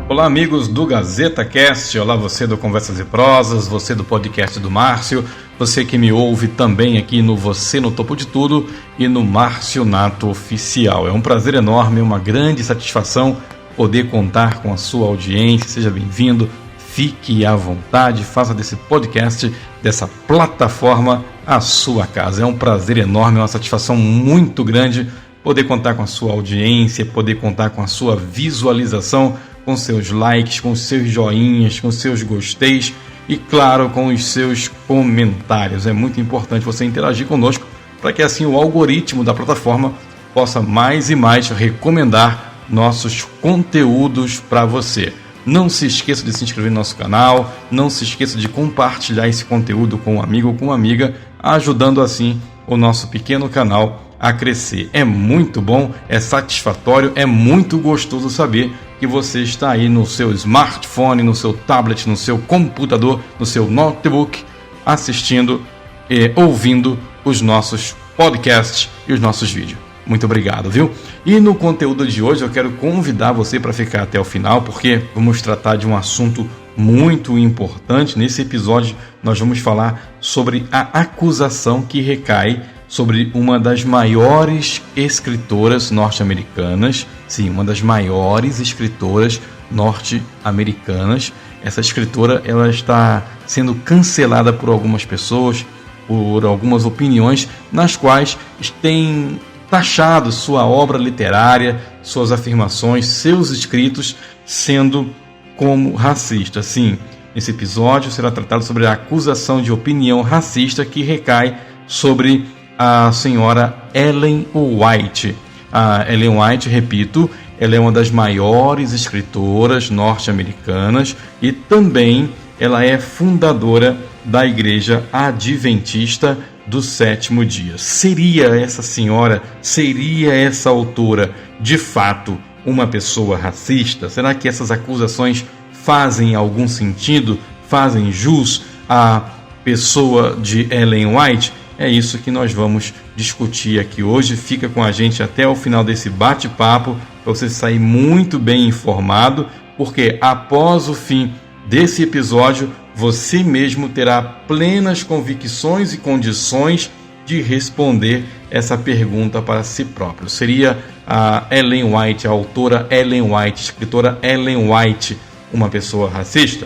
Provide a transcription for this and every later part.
Olá, amigos do Gazeta Cast, olá você do Conversas e Prosas, você do podcast do Márcio, você que me ouve também aqui no Você no Topo de Tudo e no Márcio Nato Oficial. É um prazer enorme, uma grande satisfação poder contar com a sua audiência. Seja bem-vindo, fique à vontade, faça desse podcast, dessa plataforma, a sua casa. É um prazer enorme, uma satisfação muito grande poder contar com a sua audiência, poder contar com a sua visualização, com seus likes, com seus joinhas, com seus gosteis e, claro, com os seus comentários. É muito importante você interagir conosco para que assim o algoritmo da plataforma possa mais e mais recomendar nossos conteúdos para você. Não se esqueça de se inscrever no nosso canal, não se esqueça de compartilhar esse conteúdo com um amigo ou com uma amiga, ajudando assim o nosso pequeno canal a crescer. É muito bom, é satisfatório, é muito gostoso saber que você está aí no seu smartphone, no seu tablet, no seu computador, no seu notebook, assistindo e ouvindo os nossos podcasts e os nossos vídeos. Muito obrigado, viu? E no conteúdo de hoje eu quero convidar você para ficar até o final, porque vamos tratar de um assunto muito importante. Nesse episódio nós vamos falar sobre a acusação que recai sobre uma das maiores escritoras norte-americanas. Sim, uma das maiores escritoras norte-americanas. Essa escritora, ela está sendo cancelada por algumas pessoas, por algumas opiniões, nas quais tem taxado sua obra literária, suas afirmações, seus escritos, sendo como racista. Sim, nesse episódio será tratado sobre a acusação de opinião racista que recai sobre a senhora Ellen White. A Ellen White, repito, ela é uma das maiores escritoras norte-americanas e também ela é fundadora da Igreja Adventista do Sétimo Dia. Seria essa senhora, seria essa autora, de fato, uma pessoa racista? Será que essas acusações fazem algum sentido? Fazem jus à pessoa de Ellen White? É isso que nós vamos discutir aqui hoje. Fica com a gente até o final desse bate-papo para você sair muito bem informado, porque após o fim desse episódio, você mesmo terá plenas convicções e condições de responder essa pergunta para si próprio. Seria a Ellen White, a autora Ellen White, escritora Ellen White, uma pessoa racista?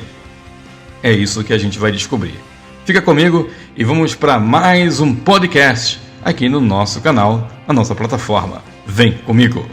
É isso que a gente vai descobrir. Fica comigo e vamos para mais um podcast aqui no nosso canal, na nossa plataforma. Vem comigo!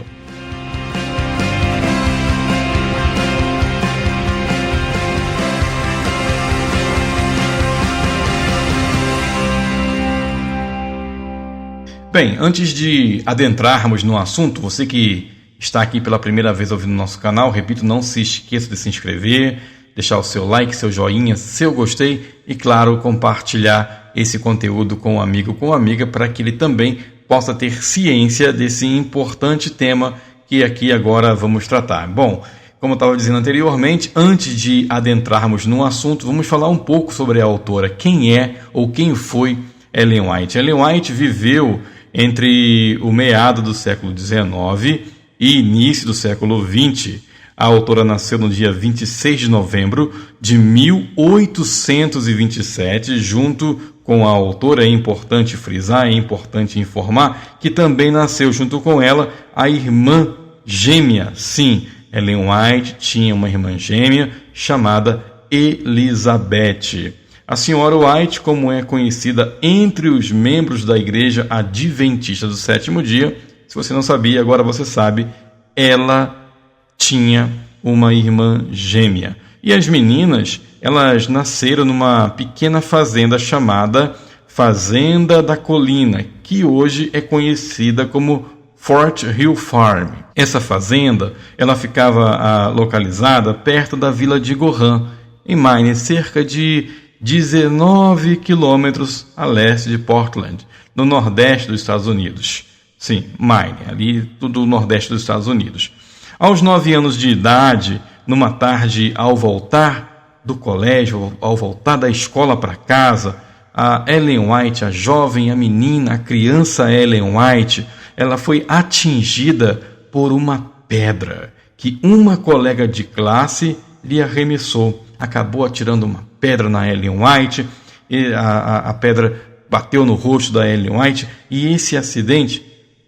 Bem, antes de adentrarmos no assunto, você que está aqui pela primeira vez ouvindo o nosso canal, repito, não se esqueça de se inscrever, deixar o seu like, seu joinha, seu gostei e, claro, compartilhar esse conteúdo com um amigo, com uma amiga, para que ele também possa ter ciência desse importante tema que aqui agora vamos tratar. Bom, como eu estava dizendo anteriormente, antes de adentrarmos no assunto, vamos falar um pouco sobre a autora. Quem é ou quem foi Ellen White? Ellen White viveu entre o meado do século XIX e início do século XX. A autora nasceu no dia 26 de novembro de 1827, junto com a autora, é importante frisar, é importante informar, que também nasceu junto com ela a irmã gêmea. Sim, Ellen White tinha uma irmã gêmea chamada Elizabeth. A senhora White, como é conhecida entre os membros da Igreja Adventista do Sétimo Dia, se você não sabia, agora você sabe, ela tinha uma irmã gêmea. E as meninas, elas nasceram numa pequena fazenda chamada Fazenda da Colina, que hoje é conhecida como Fort Hill Farm. Essa fazenda, ela ficava localizada perto da vila de Gohan, em Maine, cerca de 19 quilômetros a leste de Portland, no nordeste dos Estados Unidos. Sim, Maine, ali tudo nordeste dos Estados Unidos. Aos 9 anos de idade, numa tarde ao voltar do colégio, ao voltar da escola para casa, a Ellen White, a jovem, a menina, a criança Ellen White, ela foi atingida por uma pedra que uma colega de classe lhe arremessou. Acabou atirando uma pedra na Ellen White, e a pedra bateu no rosto da Ellen White, e esse acidente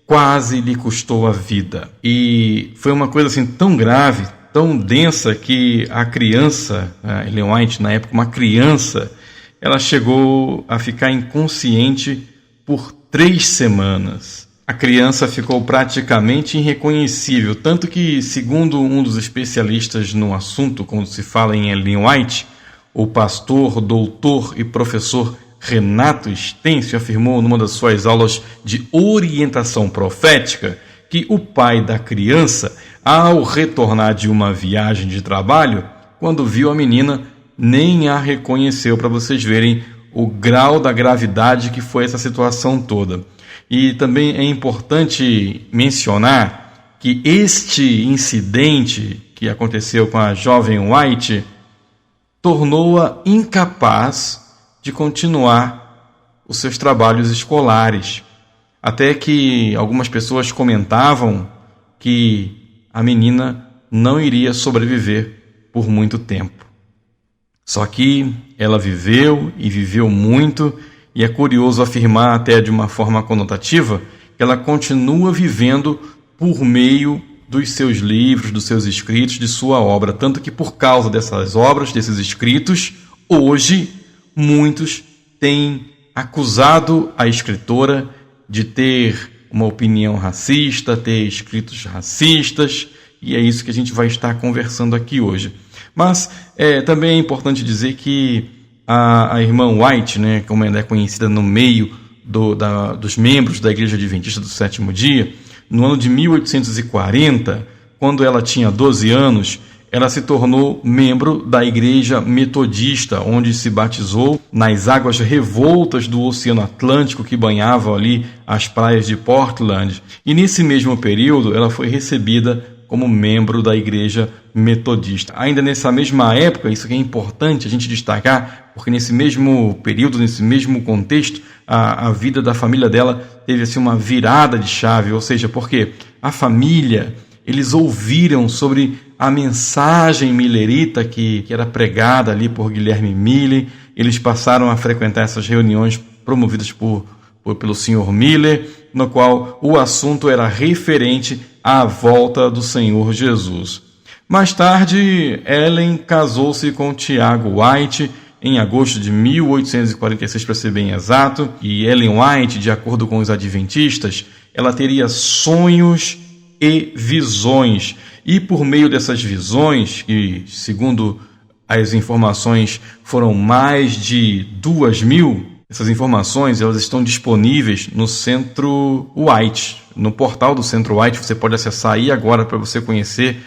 quase lhe custou a vida. E foi uma coisa assim tão grave, tão densa, que a criança, a Ellen White, na época uma criança, ela chegou a ficar inconsciente por 3 semanas. A criança ficou praticamente irreconhecível, tanto que, segundo um dos especialistas no assunto, quando se fala em Ellen White, o pastor, doutor e professor Renato Stêncio afirmou numa das suas aulas de orientação profética que o pai da criança, ao retornar de uma viagem de trabalho, quando viu a menina, nem a reconheceu, para vocês verem o grau da gravidade que foi essa situação toda. E também é importante mencionar que este incidente que aconteceu com a jovem White tornou-a incapaz de continuar os seus trabalhos escolares. Até que algumas pessoas comentavam que a menina não iria sobreviver por muito tempo. Só que ela viveu e viveu muito, e é curioso afirmar até de uma forma conotativa que ela continua vivendo por meio dos seus livros, dos seus escritos, de sua obra. Tanto que por causa dessas obras, desses escritos, hoje muitos têm acusado a escritora de ter uma opinião racista, ter escritos racistas, e é isso que a gente vai estar conversando aqui hoje. Mas também é importante dizer que a irmã White, né, como ela é conhecida no meio dos membros da Igreja Adventista do Sétimo Dia, no ano de 1840, quando ela tinha 12 anos, ela se tornou membro da Igreja Metodista, onde se batizou nas águas revoltas do Oceano Atlântico que banhavam ali as praias de Portland. E nesse mesmo período, ela foi recebida como membro da Igreja Metodista. Ainda nessa mesma época, isso aqui é importante a gente destacar, porque nesse mesmo período, nesse mesmo contexto, a vida da família dela teve assim uma virada de chave, ou seja, porque a família, eles ouviram sobre a mensagem millerita que era pregada ali por Guilherme Miller. Eles passaram a frequentar essas reuniões promovidas pelo Sr. Miller, no qual o assunto era referente à volta do Senhor Jesus. Mais tarde, Ellen casou-se com Tiago White em agosto de 1846, para ser bem exato, e Ellen White, de acordo com os adventistas, ela teria sonhos e visões, e por meio dessas visões, que segundo as informações foram mais de 2.000, essas informações elas estão disponíveis no Centro White, no portal do Centro White. Você pode acessar aí agora para você conhecer.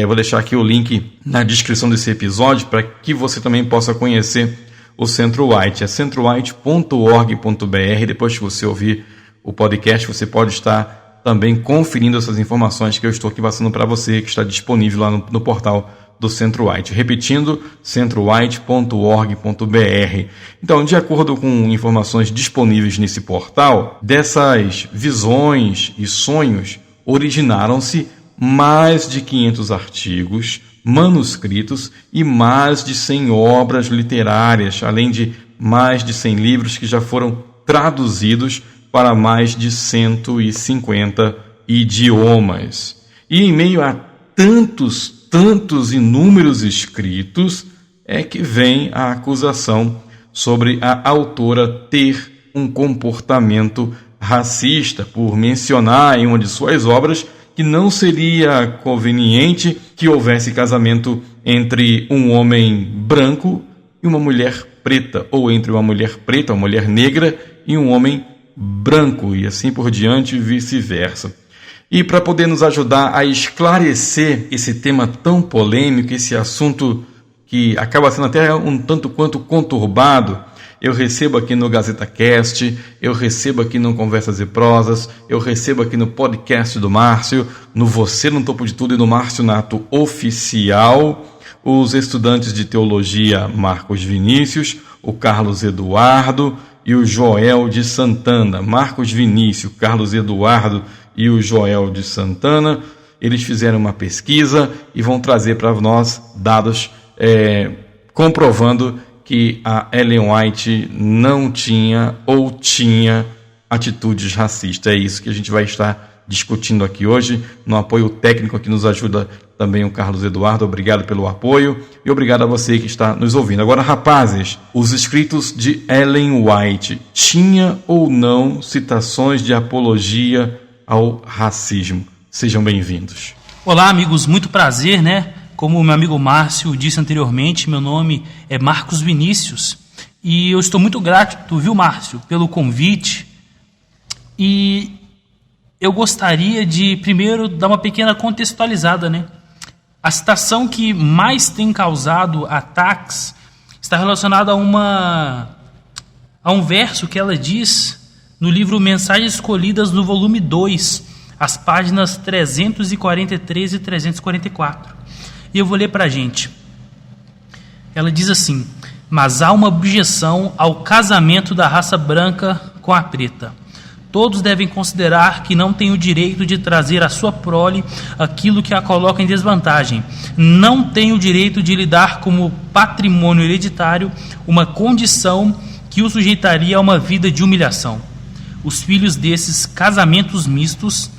Vou deixar aqui o link na descrição desse episódio para que você também possa conhecer o Centro White. É centrowhite.org.br. Depois que você ouvir o podcast, você pode estar também conferindo essas informações que eu estou aqui passando para você, que está disponível lá no portal do Centro White. Repetindo, centrowhite.org.br. Então, de acordo com informações disponíveis nesse portal, dessas visões e sonhos originaram-se mais de 500 artigos, manuscritos e mais de 100 obras literárias, além de mais de 100 livros que já foram traduzidos para mais de 150 idiomas. E em meio a tantos inúmeros escritos, é que vem a acusação sobre a autora ter um comportamento racista, por mencionar em uma de suas obras que não seria conveniente que houvesse casamento entre um homem branco e uma mulher preta, ou entre uma mulher preta, uma mulher negra e um homem branco, e assim por diante, e vice-versa. E para poder nos ajudar a esclarecer esse tema tão polêmico, esse assunto que acaba sendo até um tanto quanto conturbado, eu recebo aqui no GazetaCast, eu recebo aqui no Conversas e Prosas, eu recebo aqui no podcast do Márcio, no Você no Topo de Tudo e no Márcio Nato Oficial, os estudantes de teologia Marcos Vinícius, o Carlos Eduardo e o Joel de Santana. Marcos Vinícius, Carlos Eduardo e o Joel de Santana. eles fizeram uma pesquisa e vão trazer para nós dados comprovando que a Ellen White não tinha ou tinha atitudes racistas. É isso que a gente vai estar discutindo aqui hoje, no apoio técnico que nos ajuda também o Carlos Eduardo. Obrigado pelo apoio e obrigado a você que está nos ouvindo. Agora, rapazes, os escritos de Ellen White tinha ou não citações de apologia ao racismo? Sejam bem-vindos. Olá, amigos, muito prazer, né? Como o meu amigo Márcio disse anteriormente, meu nome é Marcos Vinícius e eu estou muito grato, viu, Márcio, pelo convite. E eu gostaria de primeiro dar uma pequena contextualizada, né? A citação que mais tem causado ataques está relacionada a um verso que ela diz no livro Mensagens Escolhidas, no volume 2, as páginas 343 e 344. E eu vou ler para a gente. Ela diz assim: mas há uma objeção ao casamento da raça branca com a preta. Todos devem considerar que não têm o direito de trazer à sua prole aquilo que a coloca em desvantagem. Não têm o direito de lhe dar como patrimônio hereditário uma condição que o sujeitaria a uma vida de humilhação. Os filhos desses casamentos mistos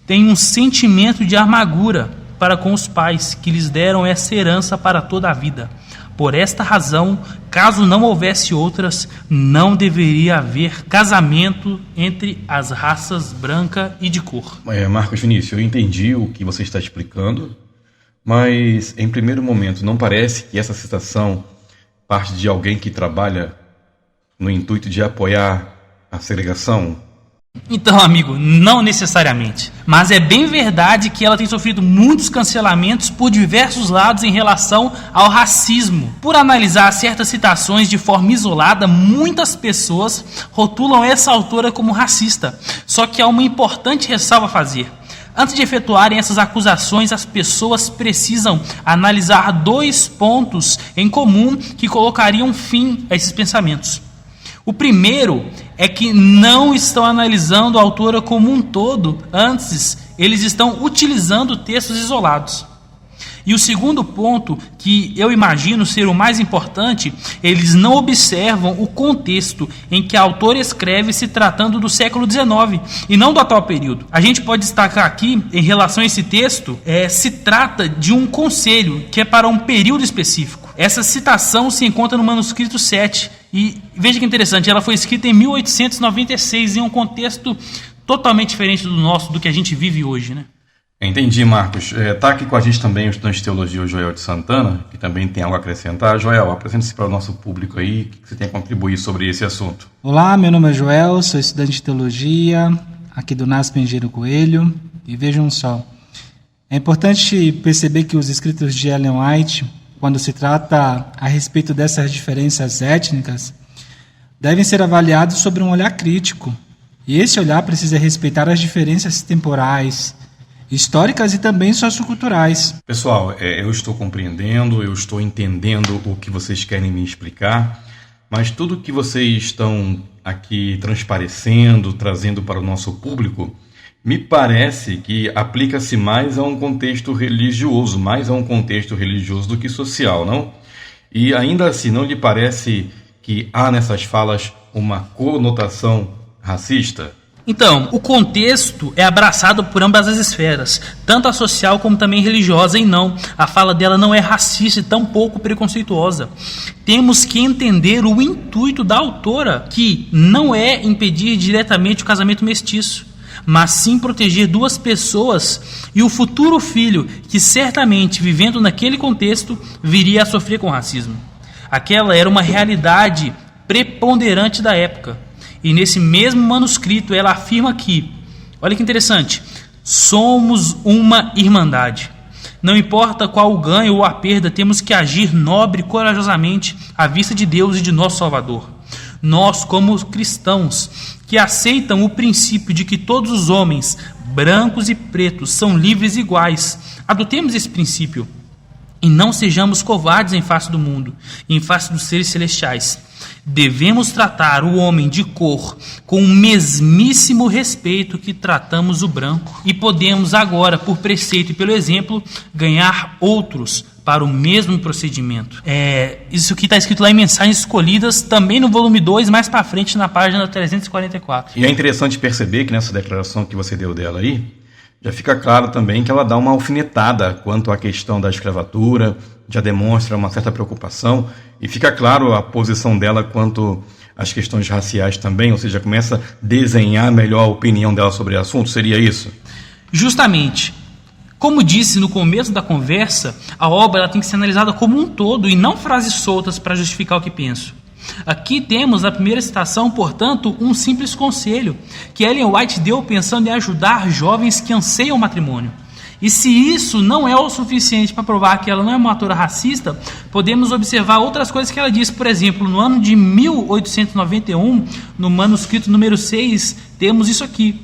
têm um sentimento de amargura para com os pais, que lhes deram essa herança para toda a vida. Por esta razão, caso não houvesse outras, não deveria haver casamento entre as raças branca e de cor. Marcos Vinícius, eu entendi o que você está explicando, mas em primeiro momento, não parece que essa citação parte de alguém que trabalha no intuito de apoiar a segregação? Então, amigo, não necessariamente. Mas é bem verdade que ela tem sofrido muitos cancelamentos por diversos lados em relação ao racismo. Por analisar certas citações de forma isolada, muitas pessoas rotulam essa autora como racista. Só que há uma importante ressalva a fazer. Antes de efetuarem essas acusações, as pessoas precisam analisar 2 pontos em comum que colocariam fim a esses pensamentos. O primeiro é que não estão analisando a autora como um todo, antes eles estão utilizando textos isolados. E o segundo ponto, que eu imagino ser o mais importante, eles não observam o contexto em que a autora escreve se tratando do século XIX e não do atual período. A gente pode destacar aqui, em relação a esse texto, se trata de um conselho que é para um período específico. Essa citação se encontra no manuscrito 7 e veja que interessante, ela foi escrita em 1896 em um contexto totalmente diferente do nosso, do que a gente vive hoje, né? Entendi, Marcos. Está aqui com a gente também o estudante de teologia, o Joel de Santana, que também tem algo a acrescentar. Joel, apresente-se para o nosso público aí, o que você tem a contribuir sobre esse assunto. Olá, meu nome é Joel, sou estudante de teologia, aqui do NASP Engenheiro Coelho, e vejam só, é importante perceber que os escritos de Ellen White, quando se trata a respeito dessas diferenças étnicas, devem ser avaliados sobre um olhar crítico, e esse olhar precisa respeitar as diferenças temporais, históricas e também socioculturais. Pessoal, eu estou compreendendo, eu estou entendendo o que vocês querem me explicar, mas tudo que vocês estão aqui transparecendo, trazendo para o nosso público, me parece que aplica-se mais a um contexto religioso, do que social, não? E ainda assim, não lhe parece que há nessas falas uma conotação racista? Então, o contexto é abraçado por ambas as esferas, tanto a social como também religiosa, e não, a fala dela não é racista e tampouco preconceituosa. Temos que entender o intuito da autora, que não é impedir diretamente o casamento mestiço, mas sim proteger 2 pessoas e o futuro filho, que certamente, vivendo naquele contexto, viria a sofrer com racismo. Aquela era uma realidade preponderante da época. E nesse mesmo manuscrito ela afirma que, olha que interessante, somos uma irmandade. Não importa qual o ganho ou a perda, temos que agir nobre e corajosamente à vista de Deus e de nosso Salvador. Nós, como cristãos, que aceitam o princípio de que todos os homens, brancos e pretos, são livres e iguais, adotemos esse princípio. E não sejamos covardes em face do mundo, em face dos seres celestiais. Devemos tratar o homem de cor com o mesmíssimo respeito que tratamos o branco. E podemos agora, por preceito e pelo exemplo, ganhar outros para o mesmo procedimento. Isso aqui está escrito lá em Mensagens Escolhidas, também no volume 2, mais para frente, na página 344. E é interessante perceber que nessa declaração que você deu dela aí, já fica claro também que ela dá uma alfinetada quanto à questão da escravatura, já demonstra uma certa preocupação, e fica claro a posição dela quanto às questões raciais também, ou seja, começa a desenhar melhor a opinião dela sobre o assunto, seria isso? Justamente. Como disse no começo da conversa, a obra ela tem que ser analisada como um todo e não frases soltas para justificar o que penso. Aqui temos na primeira citação, portanto, um simples conselho que Ellen White deu pensando em ajudar jovens que anseiam o matrimônio. E se isso não é o suficiente para provar que ela não é uma autora racista, podemos observar outras coisas que ela diz. Por exemplo, no ano de 1891, no manuscrito número 6, temos isso aqui.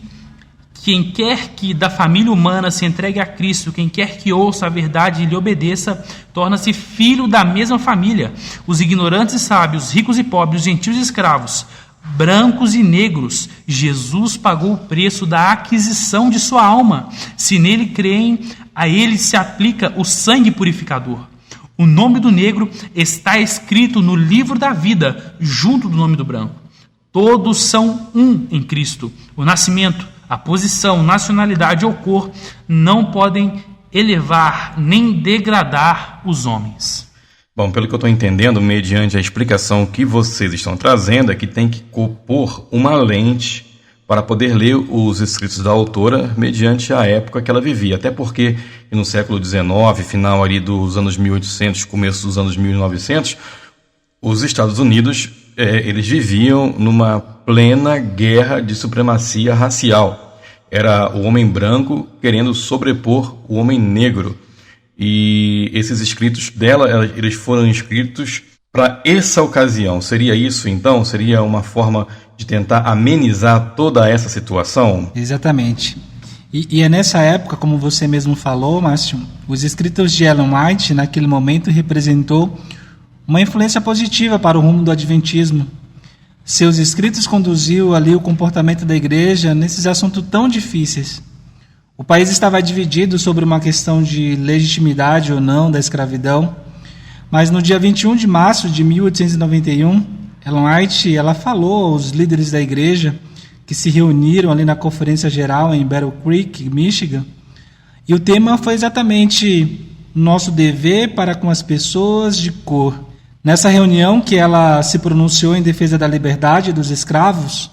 Quem quer que da família humana se entregue a Cristo, quem quer que ouça a verdade e lhe obedeça, torna-se filho da mesma família. Os ignorantes e sábios, ricos e pobres, gentios e escravos, brancos e negros, Jesus pagou o preço da aquisição de sua alma. Se nele creem, a ele se aplica o sangue purificador. O nome do negro está escrito no livro da vida, junto do nome do branco. Todos são um em Cristo. O nascimento, a posição, nacionalidade ou cor não podem elevar nem degradar os homens. Bom, pelo que eu estou entendendo, mediante a explicação que vocês estão trazendo, é que tem que compor uma lente para poder ler os escritos da autora mediante a época que ela vivia. Até porque no século XIX, final ali dos anos 1800, começo dos anos 1900, os Estados Unidos eles viviam numa plena guerra de supremacia racial. Era o homem branco querendo sobrepor o homem negro. E esses escritos dela, eles foram escritos para essa ocasião. Seria isso, então? Seria uma forma de tentar amenizar toda essa situação? Exatamente. E é nessa época, como você mesmo falou, Márcio, os escritos de Ellen White, naquele momento, representou uma influência positiva para o rumo do adventismo. Seus escritos conduziu ali o comportamento da igreja nesses assuntos tão difíceis. O país estava dividido sobre uma questão de legitimidade ou não da escravidão, mas no dia 21 de março de 1891, Ellen White ela falou aos líderes da igreja que se reuniram ali na Conferência Geral em Battle Creek, Michigan, e o tema foi exatamente nosso dever para com as pessoas de cor. Nessa reunião que ela se pronunciou em defesa da liberdade dos escravos,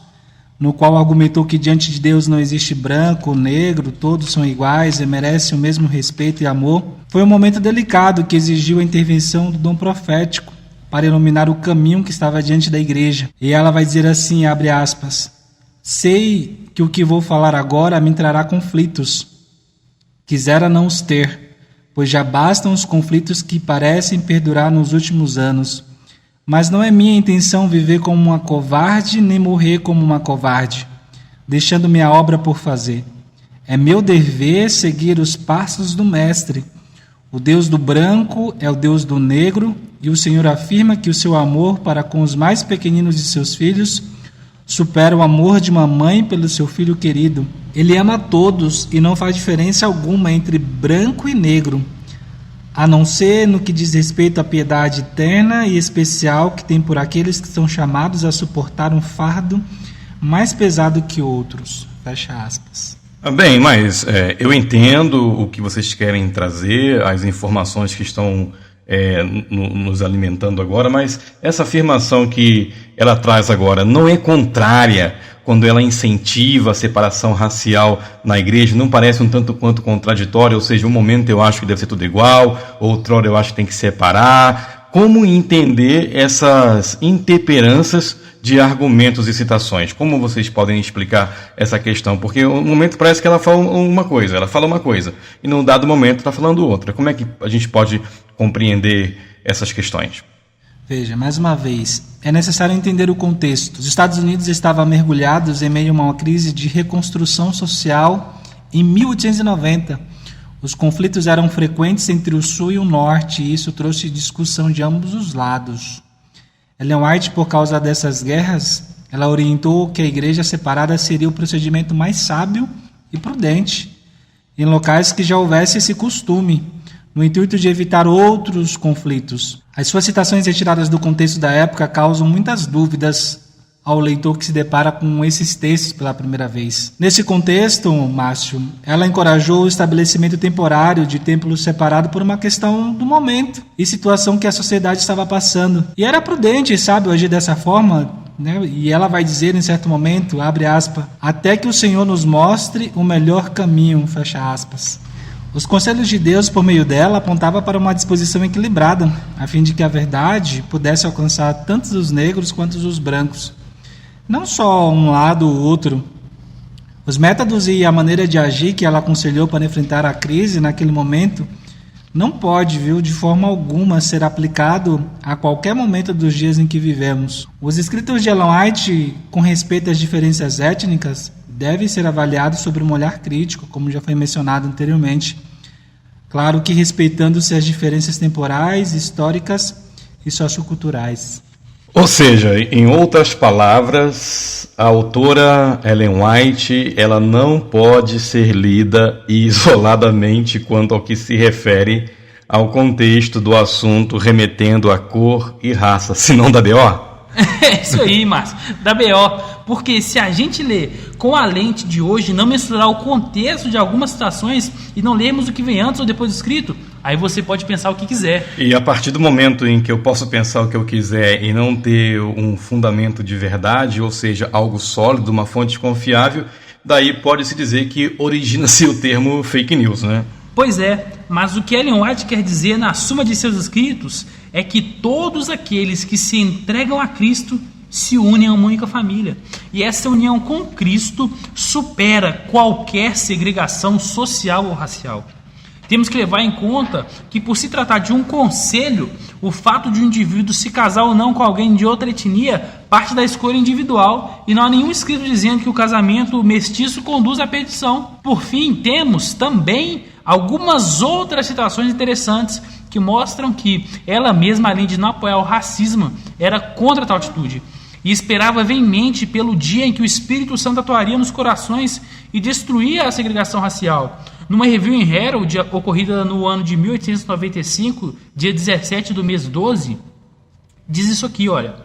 no qual argumentou que diante de Deus não existe branco, negro, todos são iguais e merecem o mesmo respeito e amor, foi um momento delicado que exigiu a intervenção do dom profético para iluminar o caminho que estava diante da igreja. E ela vai dizer assim, abre aspas, sei que o que vou falar agora me trará conflitos. Quisera não os ter, pois já bastam os conflitos que parecem perdurar nos últimos anos. Mas não é minha intenção viver como uma covarde, nem morrer como uma covarde, deixando minha obra por fazer. É meu dever seguir os passos do Mestre. O Deus do branco é o Deus do negro, e o Senhor afirma que o seu amor para com os mais pequeninos de seus filhos supera o amor de uma mãe pelo seu filho querido. Ele ama a todos e não faz diferença alguma entre branco e negro, a não ser no que diz respeito à piedade eterna e especial que tem por aqueles que são chamados a suportar um fardo mais pesado que outros. Fecha aspas. Bem, mas eu entendo o que vocês querem trazer, as informações que estão nos alimentando agora, mas essa afirmação que ela traz agora não é contrária quando ela incentiva a separação racial na igreja? Não parece um tanto quanto contraditório? Ou seja, um momento eu acho que deve ser tudo igual, outrora eu acho que tem que separar. Como entender essas intemperanças de argumentos e citações? Como vocês podem explicar essa questão? Porque um momento parece que ela fala uma coisa, e num dado momento está falando outra. Como é que a gente pode compreender essas questões? Veja, mais uma vez, é necessário entender o contexto. Os Estados Unidos estavam mergulhados em meio a uma crise de reconstrução social em 1890. Os conflitos eram frequentes entre o sul e o norte, e isso trouxe discussão de ambos os lados. Ellen White, por causa dessas guerras, ela orientou que a igreja separada seria o procedimento mais sábio e prudente, em locais que já houvesse esse costume, no intuito de evitar outros conflitos. As suas citações retiradas do contexto da época causam muitas dúvidas ao leitor que se depara com esses textos pela primeira vez. Nesse contexto, Márcio, ela encorajou o estabelecimento temporário de templos separados por uma questão do momento e situação que a sociedade estava passando. E era prudente, sabe, agir dessa forma, né? E ela vai dizer em certo momento, abre aspas, até que o Senhor nos mostre o melhor caminho, fecha aspas. Os conselhos de Deus, por meio dela, apontavam para uma disposição equilibrada, a fim de que a verdade pudesse alcançar tanto os negros quanto os brancos. Não só um lado ou outro. Os métodos e a maneira de agir que ela aconselhou para enfrentar a crise naquele momento não pode, de forma alguma, ser aplicado a qualquer momento dos dias em que vivemos. Os escritos de Ellen White, com respeito às diferenças étnicas, devem ser avaliados sobre um olhar crítico, como já foi mencionado anteriormente. Claro que respeitando-se as diferenças temporais, históricas e socioculturais. Ou seja, em outras palavras, a autora Ellen White, ela não pode ser lida isoladamente quanto ao que se refere ao contexto do assunto remetendo a cor e raça, senão da B.O.? É isso aí, Márcio, da B.O. Porque se a gente lê com a lente de hoje, não mensurar o contexto de algumas situações e não lermos o que vem antes ou depois do escrito, aí você pode pensar o que quiser. E a partir do momento em que eu posso pensar o que eu quiser e não ter um fundamento de verdade, ou seja, algo sólido, uma fonte confiável, daí pode-se dizer que origina-se o termo fake news, né? Pois é, mas o que Ellen White quer dizer na suma de seus escritos é que todos aqueles que se entregam a Cristo se unem a uma única família. E essa união com Cristo supera qualquer segregação social ou racial. Temos que levar em conta que, por se tratar de um conselho, o fato de um indivíduo se casar ou não com alguém de outra etnia parte da escolha individual e não há nenhum escrito dizendo que o casamento mestiço conduz à perdição. Por fim, temos também algumas outras citações interessantes que mostram que ela mesma, além de não apoiar o racismo, era contra tal atitude e esperava veemente pelo dia em que o Espírito Santo atuaria nos corações e destruía a segregação racial. Numa review em Herald, ocorrida no ano de 1895, dia 17 do mês 12, diz isso aqui, olha: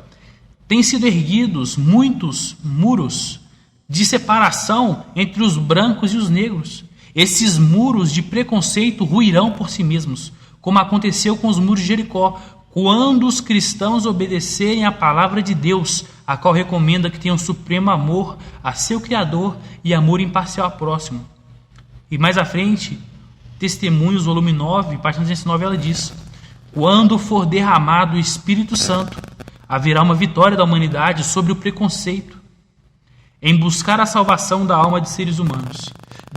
têm sido erguidos muitos muros de separação entre os brancos e os negros. Esses muros de preconceito ruirão por si mesmos, como aconteceu com os muros de Jericó, quando os cristãos obedecerem à palavra de Deus, a qual recomenda que tenham supremo amor a seu Criador e amor imparcial ao próximo. E mais à frente, Testemunhos, volume 9, página 209, ela diz: quando for derramado o Espírito Santo, haverá uma vitória da humanidade sobre o preconceito. Em buscar a salvação da alma de seres humanos,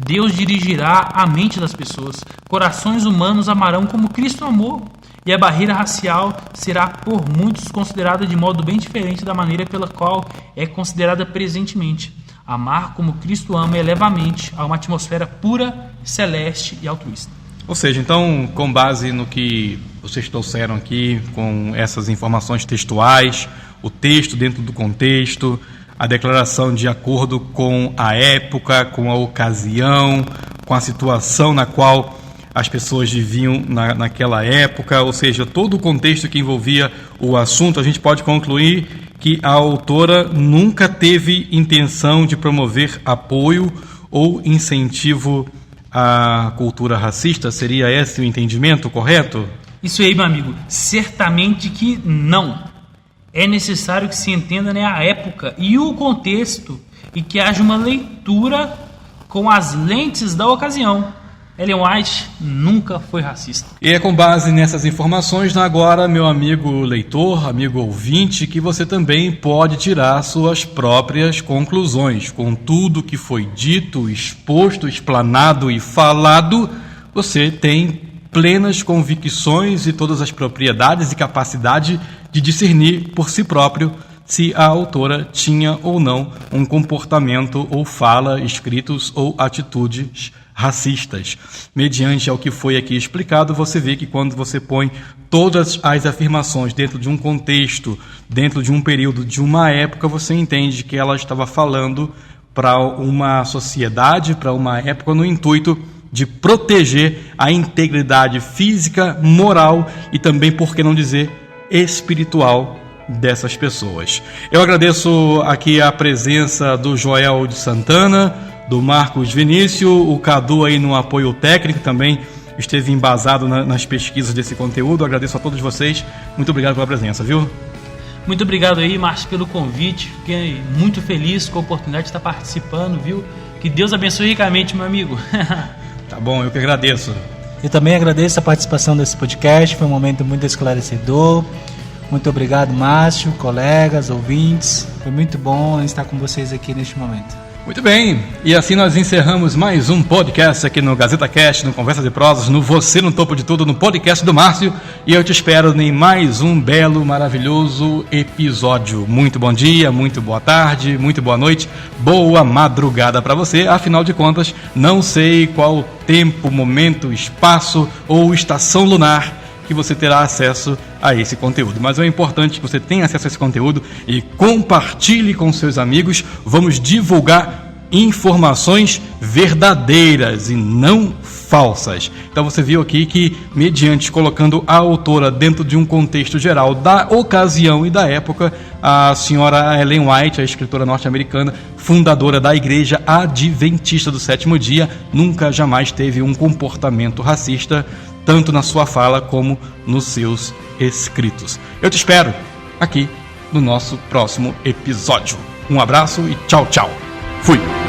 Deus dirigirá a mente das pessoas. Corações humanos amarão como Cristo amou. E a barreira racial será por muitos considerada de modo bem diferente da maneira pela qual é considerada presentemente. Amar como Cristo ama eleva a mente a uma atmosfera pura, celeste e altruísta. Ou seja, então, com base no que vocês trouxeram aqui, com essas informações textuais, o texto dentro do contexto, a declaração de acordo com a época, com a ocasião, com a situação na qual as pessoas viviam naquela época, ou seja, todo o contexto que envolvia o assunto, a gente pode concluir que a autora nunca teve intenção de promover apoio ou incentivo à cultura racista. Seria esse o entendimento correto? Isso aí, meu amigo, certamente que não. É necessário que se entenda, né, a época e o contexto e que haja uma leitura com as lentes da ocasião. Ellen White nunca foi racista. E é com base nessas informações, agora, meu amigo leitor, amigo ouvinte, que você também pode tirar suas próprias conclusões. Com tudo que foi dito, exposto, explanado e falado, você tem plenas convicções e todas as propriedades e capacidade de discernir por si próprio se a autora tinha ou não um comportamento ou fala, escritos ou atitudes racistas. Mediante ao que foi aqui explicado, você vê que quando você põe todas as afirmações dentro de um contexto, dentro de um período, de uma época, você entende que ela estava falando para uma sociedade, para uma época, no intuito de proteger a integridade física, moral e também, por que não dizer, espiritual dessas pessoas. Eu agradeço aqui a presença do Joel de Santana, do Marcos Vinícius, o Cadu aí no apoio técnico também esteve embasado nas pesquisas desse conteúdo. Eu agradeço a todos vocês, muito obrigado pela presença, viu? Muito obrigado aí, Márcio, pelo convite. Fiquei muito feliz com a oportunidade de estar participando, viu? Que Deus abençoe ricamente, meu amigo. Tá bom, eu que agradeço. Eu também agradeço a participação desse podcast, foi um momento muito esclarecedor. Muito obrigado, Márcio, colegas, ouvintes. Foi muito bom estar com vocês aqui neste momento. Muito bem, e assim nós encerramos mais um podcast aqui no Gazeta Cast, no Conversa de Prosas, no Você no Topo de Tudo, no podcast do Márcio, e eu te espero em mais um belo, maravilhoso episódio. Muito bom dia, muito boa tarde, muito boa noite, boa madrugada para você. Afinal de contas, não sei qual tempo, momento, espaço ou estação lunar que você terá acesso a esse conteúdo. Mas é importante que você tenha acesso a esse conteúdo e compartilhe com seus amigos. Vamos divulgar informações verdadeiras e não falsas. Então você viu aqui que, mediante colocando a autora dentro de um contexto geral da ocasião e da época, a senhora Ellen White, a escritora norte-americana, fundadora da Igreja Adventista do Sétimo Dia, nunca jamais teve um comportamento racista, tanto na sua fala como nos seus escritos. Eu te espero aqui no nosso próximo episódio. Um abraço e tchau, tchau. Fui!